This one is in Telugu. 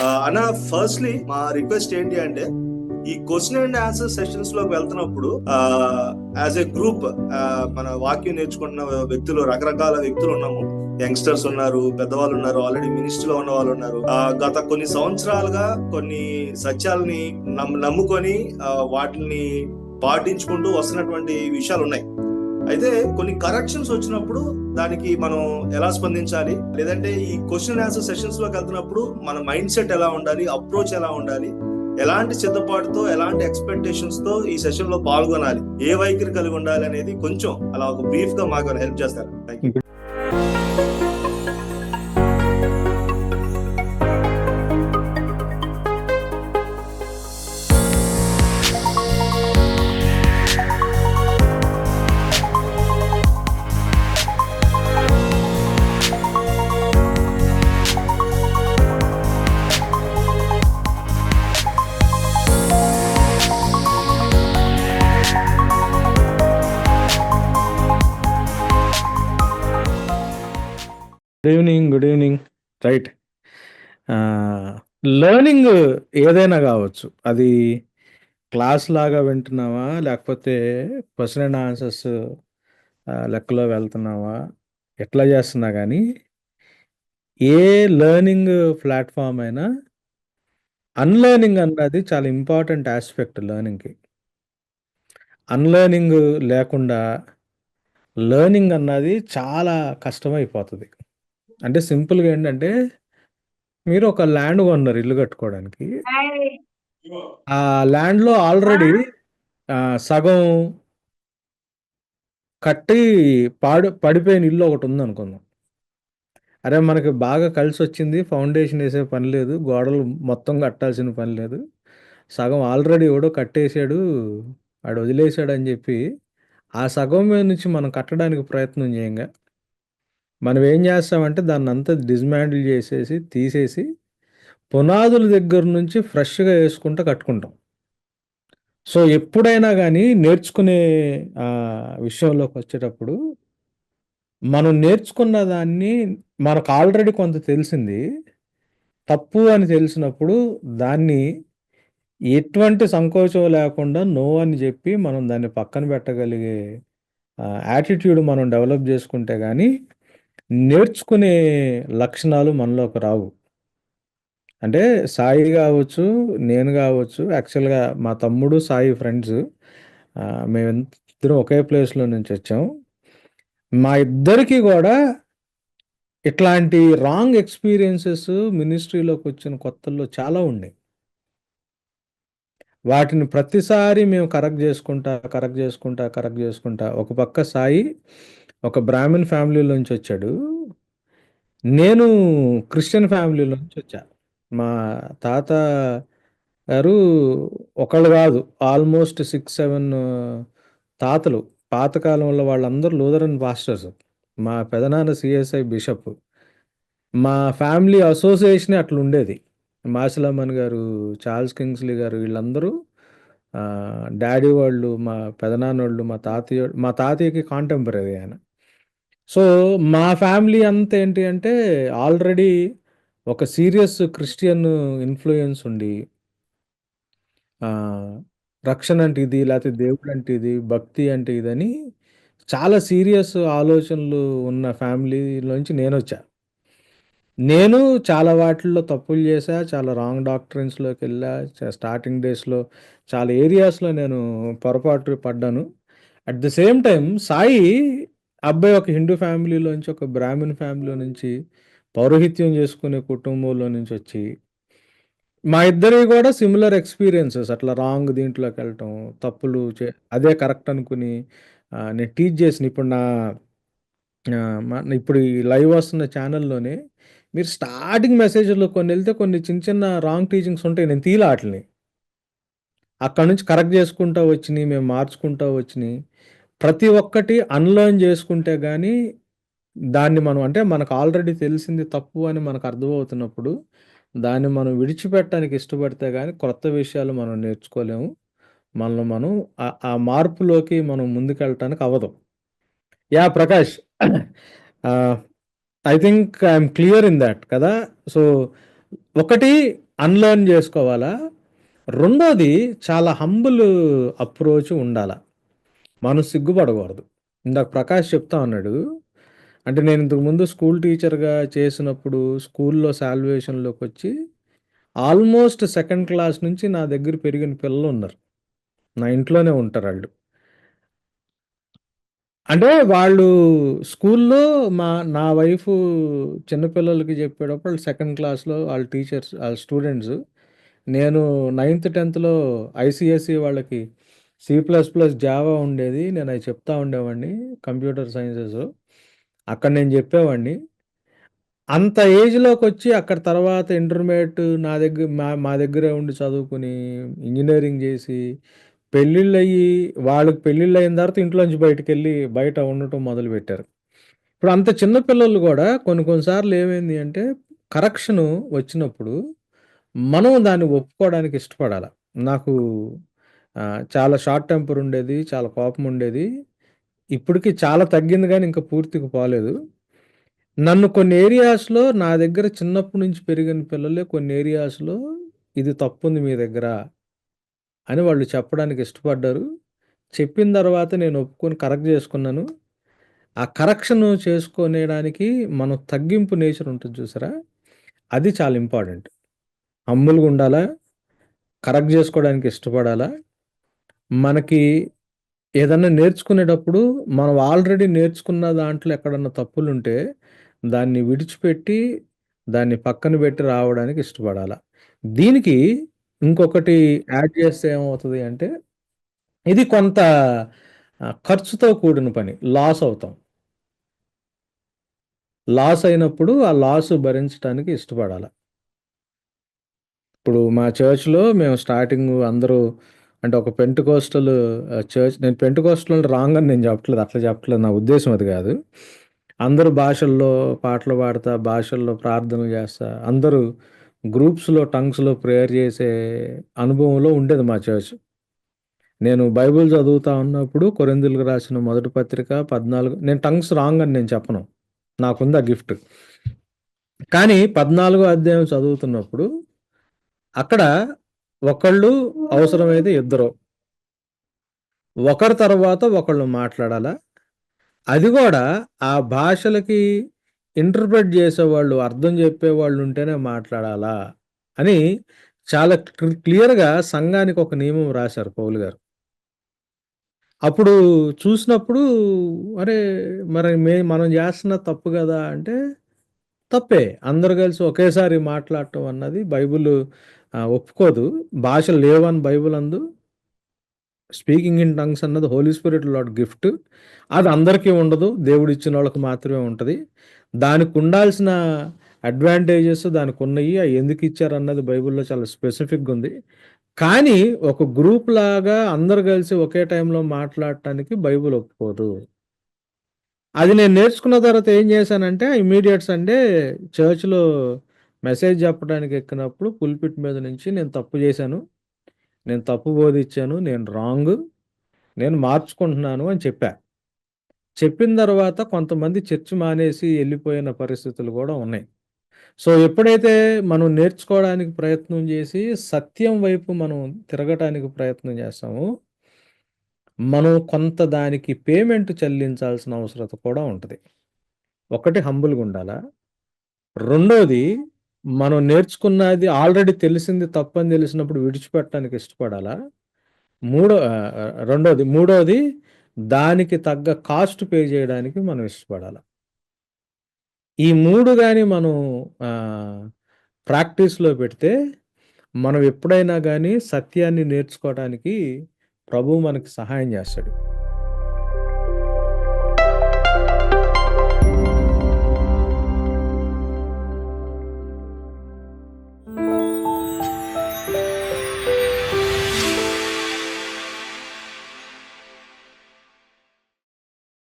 అన్న, ఫస్ట్లీ మా రిక్వెస్ట్ ఏంటి అంటే, ఈ క్వశ్చన్ అండ్ ఆన్సర్ సెషన్స్ లోకి వెళ్తున్నప్పుడు యాజ్ ఏ గ్రూప్, మన వాక్యం నేర్చుకుంటున్న వ్యక్తులు, రకరకాల వ్యక్తులు ఉన్నాము. యంగ్స్టర్స్ ఉన్నారు, పెద్దవాళ్ళు ఉన్నారు, ఆల్రెడీ మినిస్ట్రీలో ఉన్న వాళ్ళు ఉన్నారు. గత కొన్ని సంవత్సరాలుగా కొన్ని సత్యాలని నమ్ముకొని వాటిని పాటించుకుంటూ వస్తున్నటువంటి విషయాలు ఉన్నాయి. అయితే కొన్ని కరెక్షన్స్ వచ్చినప్పుడు దానికి మనం ఎలా స్పందించాలి, లేదంటే ఈ క్వశ్చన్ ఆన్సర్ సెషన్స్ లోకి వెళ్తున్నప్పుడు మన మైండ్ సెట్ ఎలా ఉండాలి, అప్రోచ్ ఎలా ఉండాలి, ఎలాంటి సిద్ధపాటుతో, ఎలాంటి ఎక్స్పెక్టేషన్స్ తో ఈ సెషన్ లో పాల్గొనాలి, ఏ వైఖరి కలిగి ఉండాలి అనేది కొంచెం అలా ఒక బ్రీఫ్ గా మాకు హెల్ప్ చేస్తారు. Thank you. Good evening. Right. Learning ఏదైనా కావచ్చు. అది క్లాస్ లాగా వింటున్నావా, లేకపోతే క్వశ్చన్ అండ్ ఆన్సర్స్ లెక్కలో వెళ్తున్నావా, ఎట్లా చేస్తున్నా కానీ ఏ లెర్నింగ్ ప్లాట్ఫామ్ అయినా అన్లెర్నింగ్ అన్నది చాలా ఇంపార్టెంట్ ఆస్పెక్ట్ లెర్నింగ్కి. అన్లెర్నింగ్ లేకుండా లెర్నింగ్ అన్నది చాలా కష్టమైపోతుంది. అంటే సింపుల్గా ఏంటంటే, మీరు ఒక ల్యాండ్ కొన్నారు ఇల్లు కట్టుకోవడానికి. ఆ ల్యాండ్లో ఆల్రెడీ సగం కట్టి పడిపోయిన ఇల్లు ఒకటి ఉంది అనుకుందాం. అరే, మనకి బాగా కలిసి వచ్చింది, ఫౌండేషన్ వేసే పని లేదు, గోడలు మొత్తం కట్టాల్సిన పని లేదు, సగం ఆల్రెడీ ఎవడో కట్టేసాడు, వాడు వదిలేసాడు అని చెప్పి ఆ సగం మీద నుంచి మనం కట్టడానికి ప్రయత్నం చేయంగా మనం ఏం చేస్తామంటే దాన్ని అంతా డిస్మాండిల్ చేసేసి తీసేసి పునాదుల దగ్గర నుంచి ఫ్రెష్గా వేసుకుంటూ కట్టుకుంటాం. సో ఎప్పుడైనా కానీ నేర్చుకునే విషయంలోకి వచ్చేటప్పుడు మనం నేర్చుకున్న దాన్ని మనకు ఆల్రెడీ కొంత తెలిసింది తప్పు అని తెలిసినప్పుడు దాన్ని ఎటువంటి సంకోచం లేకుండా నో అని చెప్పి మనం దాన్ని పక్కన పెట్టగలిగే యాటిట్యూడ్ మనం డెవలప్ చేసుకుంటే కానీ నేర్చుకునే లక్షణాలు మనలోకి రావు. అంటే సాయి కావచ్చు, నేను కావచ్చు, యాక్చువల్గా మా తమ్ముడు సాయి ఫ్రెండ్స్, మేమిద్దరం ఒకే ప్లేస్లో నుంచి వచ్చాం. మా ఇద్దరికి కూడా ఇట్లాంటి రాంగ్ ఎక్స్పీరియన్సెస్ మినిస్ట్రీలోకి వచ్చిన కొత్తల్లో చాలా ఉన్నాయి. వాటిని ప్రతిసారి మేము కరెక్ట్ చేసుకుంటా ఒక పక్క సాయి ఒక బ్రాహ్మణ్ ఫ్యామిలీలోంచి వచ్చాడు, నేను క్రిస్టియన్ ఫ్యామిలీలోంచి వచ్చా. మా తాత గారు ఒకళ్ళు కాదు, ఆల్మోస్ట్ 6-7 తాతలు, పాతకాలంలో వాళ్ళందరూ లూథరన్ పాస్టర్స్. మా పెదనాన్న సిఎస్ఐ బిషప్. మా ఫ్యామిలీ అసోసియేషన్ అట్లా ఉండేది. మాసిలమ్మన్ గారు, చార్ల్స్ కింగ్స్లీ గారు, వీళ్ళందరూ డాడీ వాళ్ళు, మా పెదనాన్న వాళ్ళు, మా తాతయ్యకి కాంటెంపరీ ఆయన. సో మా ఫ్యామిలీ అంతా ఏంటి అంటే ఆల్రెడీ ఒక సీరియస్ క్రిస్టియన్ ఇన్ఫ్లుయెన్స్ ఉండి, రక్షణ అంటే ఇది, లేకపోతే దేవుడు అంటే ఇది, భక్తి అంటే ఇదని చాలా సీరియస్ ఆలోచనలు ఉన్న ఫ్యామిలీలోంచి నేను వచ్చా. నేను చాలా వాటిల్లో తప్పులు చేశా, చాలా రాంగ్ డాక్టరీన్స్లోకి వెళ్ళా, స్టార్టింగ్ డేస్లో చాలా ఏరియాస్లో నేను పొరపాటు పడ్డాను. At the same time Sai అబ్బాయి ఒక హిందూ ఫ్యామిలీలోంచి, ఒక బ్రాహ్మణ్ ఫ్యామిలీ నుంచి, పౌరోహిత్యం చేసుకునే కుటుంబంలో నుంచి వచ్చి, మా ఇద్దరివి కూడా సిమిలర్ ఎక్స్పీరియన్సెస్. అట్లా రాంగ్ దీంట్లోకి వెళ్ళటం, తప్పులు అదే కరెక్ట్ అనుకుని నేను టీచ్ చేసిన. ఇప్పుడు ఈ లైవ్ వస్తున్న ఛానల్లోనే మీరు స్టార్టింగ్ మెసేజ్లో కొన్ని వెళ్తే కొన్ని చిన్న చిన్న రాంగ్ టీచింగ్స్ ఉంటాయి, నేను తీలా వాటిని అక్కడ నుంచి కరెక్ట్ చేసుకుంటూ వచ్చినాయి, మేము మార్చుకుంటూ వచ్చినాయి. ప్రతి ఒక్కటి అన్లర్న్ చేసుకుంటే కానీ దాన్ని మనం, అంటే మనకు ఆల్రెడీ తెలిసింది తప్పు అని మనకు అర్థమవుతున్నప్పుడు దాన్ని మనం విడిచిపెట్టడానికి ఇష్టపడితే కానీ కొత్త విషయాలు మనం నేర్చుకోలేము. మనలో మనం ఆ మార్పులోకి మనం ముందుకెళ్ళటానికి అవ్వదు. Yeah Prakash, I think I'm clear in that కదా. సో ఒకటి అన్లెర్న్ చేసుకోవాలా? రెండోది చాలా హంబుల్ అప్రోచ్ ఉండాల. మనం సిగ్గుపడకూడదు. ఇందాక ప్రకాష్ చెప్తా ఉన్నాడు. అంటే నేను ఇంతకుముందు స్కూల్ టీచర్‌గా చేసినప్పుడు స్కూల్‌లో సాల్వేషన్‌లోకొచ్చి ఆల్మోస్ట్ సెకండ్ క్లాస్ నుంచి నా దగ్గర పెరిగిన పిల్లలున్నారు. నా ఇంట్లోనే ఉంటారాళ్ళు. అంటే వాళ్ళు స్కూల్లో నా వైఫు చిన్న పిల్లలకి చెప్పేటప్పుడు ఆళ్ళు సెకండ్ క్లాస్‌లో ఆళ్ళ టీచర్స్ ఆళ్ళ స్టూడెంట్స్. నేను నైన్త్, 10థ్‌లో ఐసీఎస్ఈ వాళ్ళకి సి ప్లస్ ప్లస్, జావా ఉండేది. నేను అయి చెప్తా ఉండేవాడిని కంప్యూటర్ సైన్సెస్. అక్కడ నేను చెప్పేవాడిని. అంత ఏజ్‌లోకొచ్చి అక్కడ తర్వాత ఇంటర్మీడియేట్ నా దగ్గర మా దగ్గరే ఉండి చదువుకుని, ఇంజినీరింగ్ జేసి, పెళ్ళిళ్ళయ్యి వాళ్ళకి పెళ్ళిళ్ళయిన తర్వాత ఇంట్లోంచి బయట ఉండటం మొదలుపెట్టారు. ఇప్పుడు అంత చిన్న పిల్లలు గూడా కొన్ని కొన్ని సార్లు ఏమైంది అంటే కరెక్షను వచ్చినప్పుడు మనం దాన్ని ఒప్పుకోవడానికి ఇష్టపడాల. నాకు చాలా షార్ట్ టెంపర్ ఉండేది. చాలా కోపం ఉండేది. ఇప్పటికి చాలా తగ్గింది గానీ ఇంకా పూర్తిగా పోలేదు. నన్ను కొన్ని ఏరియాస్‌లో నా దగ్గర చిన్నప్పటి నుంచి పెరిగిన పిల్లలే కొన్ని ఏరియాస్‌లో ఇది తప్పుంది మీ దగ్గర అని వాళ్ళు చెప్పడానికి ఇష్టపడ్డారు. చెప్పిన తర్వాత నేను ఒప్పుకొని కరెక్ట్ చేసుకున్నాను. ఆ కరెక్షన్ చేసుకొనేడానికి మనం తగ్గింపు నేచర్ ఉంటుంది చూసారా? అది చాలా ఇంపార్టెంట్. హంబుల్‌గా ఉండాలా, కరెక్ట్ చేసుకోవడానికి ఇష్టపడాలా, మనకి ఏదన్నా నేర్చుకునేటప్పుడు మనం ఆల్రెడీ నేర్చుకున్న దాంట్లో ఎక్కడన్నా తప్పులుంటే దాన్ని విడిచిపెట్టి, దాన్ని పక్కన పెట్టి రావడానికి ఇష్టపడాల. దీనికి ఇంకొకటి యాడ్ చేస్తే ఏమవుతది అంటే, ఇది కొంత ఖర్చుతో కూడిన పని. లాస్ అవుతాం. లాస్ అయినప్పుడు ఆ లాస్ భరించటానికి ఇష్టపడాల. ఇప్పుడు మా చర్చ్‌లో మేము స్టార్టింగు అందరూ అంటే ఒక పెంటెకోస్టల్ చర్చ్ నేను పెంటెకోస్టల్ రాంగ్ అని నేను చెప్పట్లేదు. అట్లా చెప్పట్లేదు. నా ఉద్దేశ్యం అది కాదు. అందరూ భాషల్లో పాటలు పాడతా, భాషల్లో ప్రార్థనలు చేస్తా, అందరూ గ్రూప్స్‌లో, టంగ్స్‌లో ప్రేయర్ చేసే అనుభవంలో ఉండేది మా చర్చ్. నేను బైబిల్ చదువుతా ఉన్నప్పుడు కొరింథీయులకు రాసిన మొదటి పత్రిక 14 నేను టంగ్స్ రాంగ్ అని నేను చెప్పను. నాకుంది ఆ గిఫ్ట్. కానీ 14 అధ్యాయం చదువుతున్నప్పుడు అక్కడ ఒకళ్ళు అవసరమైతే ఇద్దరు. ఒకరి తర్వాత ఒకళ్ళు మాట్లాడాలా. అది గూడా ఆ భాషలకి ఇంటర్ప్రెట్ జేసేవాళ్ళు, అర్థం జెప్పేవాళ్ళు ఉంటేనే మాట్లాడాలా అని చాలా క్లియర్‌గా సంఘానికి ఒక నియమం రాశారు పౌలు గారు. అప్పుడు చూసినప్పుడు అరే! మరి మనం జేస్తున్నది తప్పు గదా! అంటే తప్పే. అందరూ కలిసి ఒకేసారి మాట్లాడటం అన్నది బైబిలు ఒప్పుకోదు. భాషలు లేవని బైబిల్ అందు. స్పీకింగ్ ఇన్ టంగ్స్ అన్నది హోలీ స్పిరిట్ లార్డ్ గిఫ్ట్. అది అందరికీ ఉండదు. దేవుడిచ్చినోళ్ళకి మాత్రమే ఉంటది. దానికుండాల్సిన అడ్వాంటేజెస్ దానికున్నయి. అయి ఎందుకిచ్చారన్నది బైబిల్‌లో చాలా స్పెసిఫిక్‌గుంది. కానీ ఒక గ్రూప్‌లాగా అందరూ కలిసి ఒకే టైంలో మాట్లాడటానికి బైబిల్ ఒప్పుకోదు. అది నేను నేర్చుకున్న తర్వాత ఏం చేశానంటే ఇమ్మీడియేట్ సండే చర్చ్‌లో మెసేజ్ చెప్పడానికి ఎక్కినప్పుడు పుల్పిట్ మీద నుంచి నేను తప్పు చేశాను. నేను తప్పు బోధిచ్చాను. నేను రాంగు. నేను మార్చుకుంటున్నాను అని చెప్పా. చెప్పిన తర్వాత కొంతమంది చర్చ్ మానేసి ఎళ్ళిపోయిన పరిస్థితులు గూడా ఉన్నాయి. సో, ఎప్పుడైతే మనం నేర్చుకోవడానికి ప్రయత్నం జేసి, సత్యం వైపు మనం తిరగటానికి ప్రయత్నం జేస్తామో, మనం కొంత దానికి పేమెంట్ చెల్లించాల్సిన అవసరత కూడా ఉంటది. ఒకటి హంబుల్‌గుండాలా. రెండోది మనం నేర్చుకున్నది ఆల్రెడీ తెలిసింది తప్పని తెలిసినప్పుడు విడిచిపెట్టడానికి ఇష్టపడాలా. మూడోది దానికి తగ్గ కాస్ట్ పే జేయడానికి మనం ఇష్టపడాల. ఈ 3 గాని మనం ఆహ్, ప్రాక్టీస్‌లో పెడితే, మనం ఎప్పుడైనా గాని సత్యాన్ని నేర్చుకోవటానికి ప్రభువు మనకి సహాయం జేస్తాడు.